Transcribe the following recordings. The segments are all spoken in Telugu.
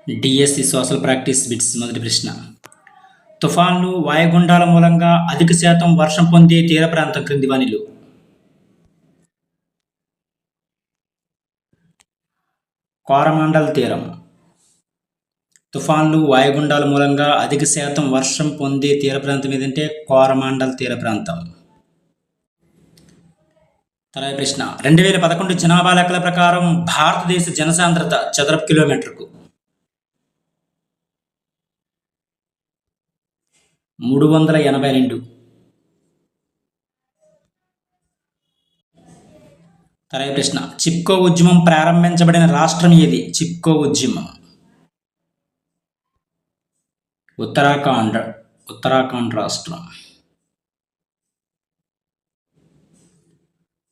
డిఎస్సి సోషల్ ప్రాక్టీస్ బిట్స్ మొదటి ప్రశ్న. తుఫాన్లు, వాయుగుండాల మూలంగా అధిక శాతం వర్షం పొందే తీర ప్రాంతం క్రింది వానిలో. కోరమాండల్ తీరం. తుఫాన్లు, వాయుగుండాల మూలంగా అధిక శాతం వర్షం పొందే తీర ప్రాంతం ఏదంటే కోరమాండల్ తీర ప్రాంతం. తర్వాత ప్రశ్న. 2011 జనాభా లెక్కల ప్రకారం భారతదేశ జనసాంద్రత చదరపు కిలోమీటర్కు 382. తర్వాత ప్రశ్న. చిప్కో ఉద్యమం ప్రారంభించబడిన రాష్ట్రం ఏది? చిప్కో ఉద్యమం ఉత్తరాఖండ్ రాష్ట్రం.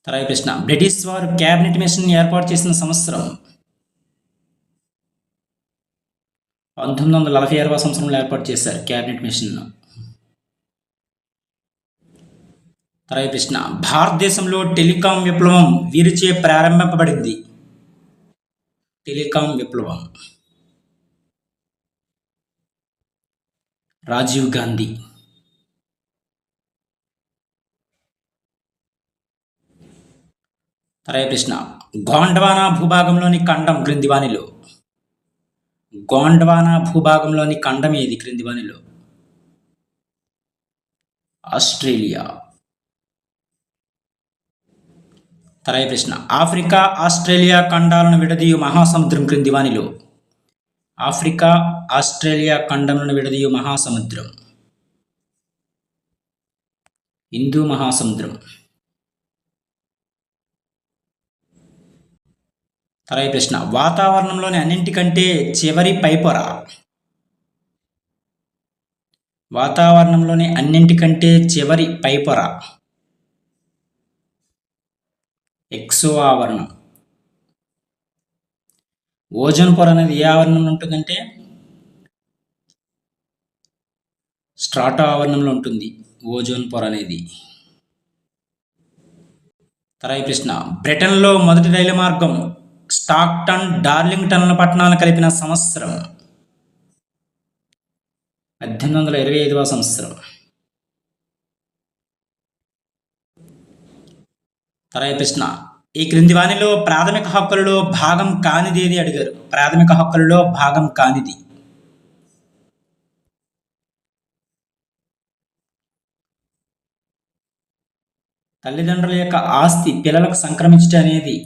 తర్వాత ప్రశ్న. బ్రిటిష్ వారు క్యాబినెట్ మిషన్ ఏర్పాటు చేసిన సంవత్సరం 1946వ సంవత్సరంలో ఏర్పాటు చేశారు క్యాబినెట్ మిషన్. తర్వాత ప్రశ్న. భారతదేశంలో టెలికాం విప్లవం వీరిచే ప్రారంభింపబడింది. టెలికాం విప్లవం రాజీవ్ గాంధీ. తర్వాత ప్రశ్న. గోండ్వానా భూభాగంలోని ఖండం క్రింది వానిలో. గోండ్వానా భూభాగంలోని ఖండం ఏది క్రింది వానిలో? ఆస్ట్రేలియా. తర్వాత ప్రశ్న. ఆఫ్రికా, ఆస్ట్రేలియా ఖండాలను విడదీయు మహాసముద్రం క్రింది వానిలో. ఆఫ్రికా, ఆస్ట్రేలియా ఖండములను విడదీయు మహాసముద్రం హిందూ మహాసముద్రం. తర్వాత ప్రశ్న. వాతావరణంలోని అన్నింటికంటే చివరి పైపొర. వాతావరణంలోని అన్నింటికంటే చివరి పైపొర ఎక్సో ఆవరణం. ఓజోన్ పొర అనేది ఏ ఆవరణంలో ఉంటుందంటే స్ట్రాటో ఆవరణంలో ఉంటుంది ఓజోన్ పొర అనేది. తర్వాత ప్రశ్న. బ్రిటన్లో మొదటి రైలు మార్గం స్టాక్టన్, డార్లింగ్టన్ల పట్టణాలను కలిపిన సంవత్సరం 1825వ సంవత్సరం. తర్వాత ప్రశ్న. ఈ క్రింది వానిలో ప్రాథమిక హక్కులలో భాగం కానిది ఏది అడిగారు? ప్రాథమిక హక్కులలో భాగం కానిది. తల్లిదండ్రుల యొక్క ఆస్తి పిల్లలకు సంక్రమించడం అనేది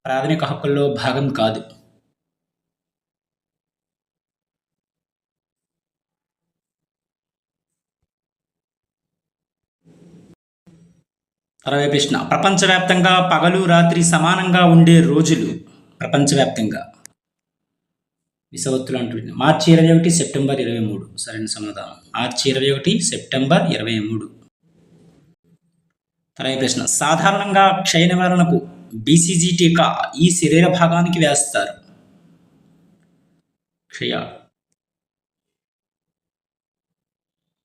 ప్రాథమిక హక్కుల్లో భాగం కాదు. అరవై ప్రశ్న. ప్రపంచవ్యాప్తంగా పగలు రాత్రి సమానంగా ఉండే రోజులు. ప్రపంచవ్యాప్తంగా విషవత్తులు అంటుంది. మార్చి 21, సెప్టెంబర్ 23. సరైన సమాధానం మార్చి 21, సెప్టెంబర్ 23. తర్వాత ప్రశ్న. సాధారణంగా క్షయ నివారణకు BCG టీకా ఈ శరీర భాగానికి వేస్తారు. క్షయ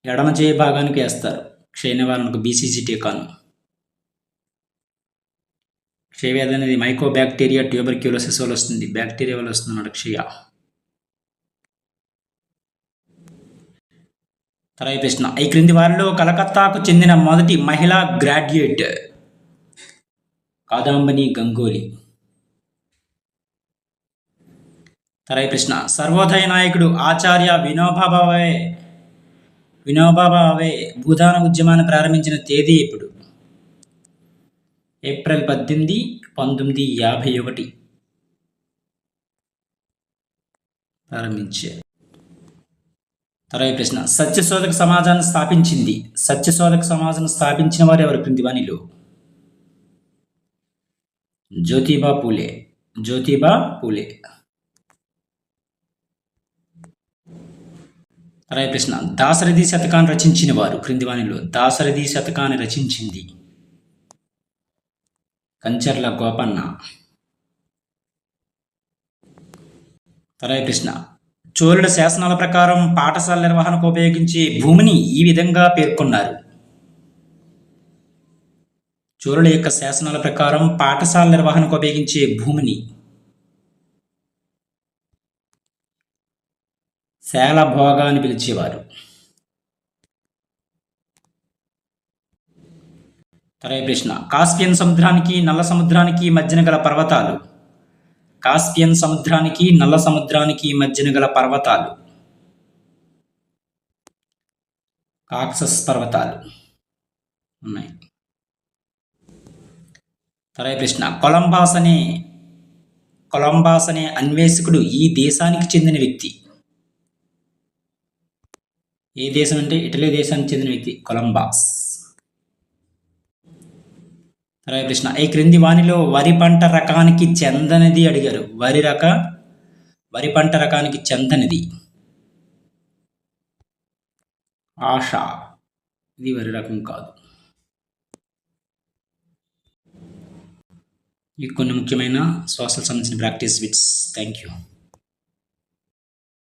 ఎడమ చేయి భాగానికి వేస్తారు క్షయ నివారణకు BCG టీకాను. క్షయవ్యాధి అనేది మైకోబ్యాక్టీరియా ట్యూబర్క్యులోసిస్ వల్ల వస్తుంది. బ్యాక్టీరియా వల్ల వస్తుంది క్షయ. తర్వాత ప్రశ్న. ఈ క్రింది వారిలో కలకత్తాకు చెందిన మొదటి మహిళా గ్రాడ్యుయేట్ కాదాంబని గంగోలీ. తర్వాత ప్రశ్న. సర్వోదయ నాయకుడు ఆచార్య వినోబా భావే భూదాన ఉద్యమాన్ని ప్రారంభించిన తేదీ ఎప్పుడు? ఏప్రిల్ 18, 1951 ప్రారంభించారు. తర్వాత ప్రశ్న. సత్యశోధక సమాజాన్ని స్థాపించింది. సత్యశోధక సమాజాన్ని స్థాపించిన వారు ఎవరు క్రింది వానిలో? జ్యోతిబా పూలే. తర్వాత ప్రశ్న. దాశరథి శతకాన్ని రచించిన వారు క్రింది వానిలో. దాశరథి శతకాన్ని రచించింది కంచర్ల గోపన్న. తర్వాత ప్రశ్న. చోళుల శాసనాల ప్రకారం పాఠశాల నిర్వహణకు ఉపయోగించే భూమిని ఈ విధంగా పేర్కొన్నారు. చోళుల యొక్క శాసనాల ప్రకారం పాఠశాల నిర్వహణకు ఉపయోగించే భూమిని శాలభోగ అని పిలిచేవారు. తర్వాయి ప్రశ్న, కాస్పియన్ సముద్రానికి నల్ల సముద్రానికి మధ్యన గల పర్వతాలు. కాస్పియన్ సముద్రానికి నల్ల సముద్రానికి మధ్యన గల పర్వతాలు కాక్సస్ పర్వతాలు ఉన్నాయి. తర్వాయి ప్రశ్న, కొలంబాస్ అనే అన్వేషకుడు ఈ దేశానికి చెందిన వ్యక్తి. ఏ దేశం అంటే ఇటలీ దేశానికి చెందిన వ్యక్తి కొలంబాస్. తర్వాయి ప్రశ్న, ఈ క్రింది వానిలో వరి పంట రకానికి చెందనిది అడిగారు. వరి పంట రకానికి చెందనిది ఆశ. ఇది వరి రకం కాదు. ఈ కొన్ని ముఖ్యమైన సోషల్ సంబంధించిన ప్రాక్టీస్ బిట్స్. Thank you.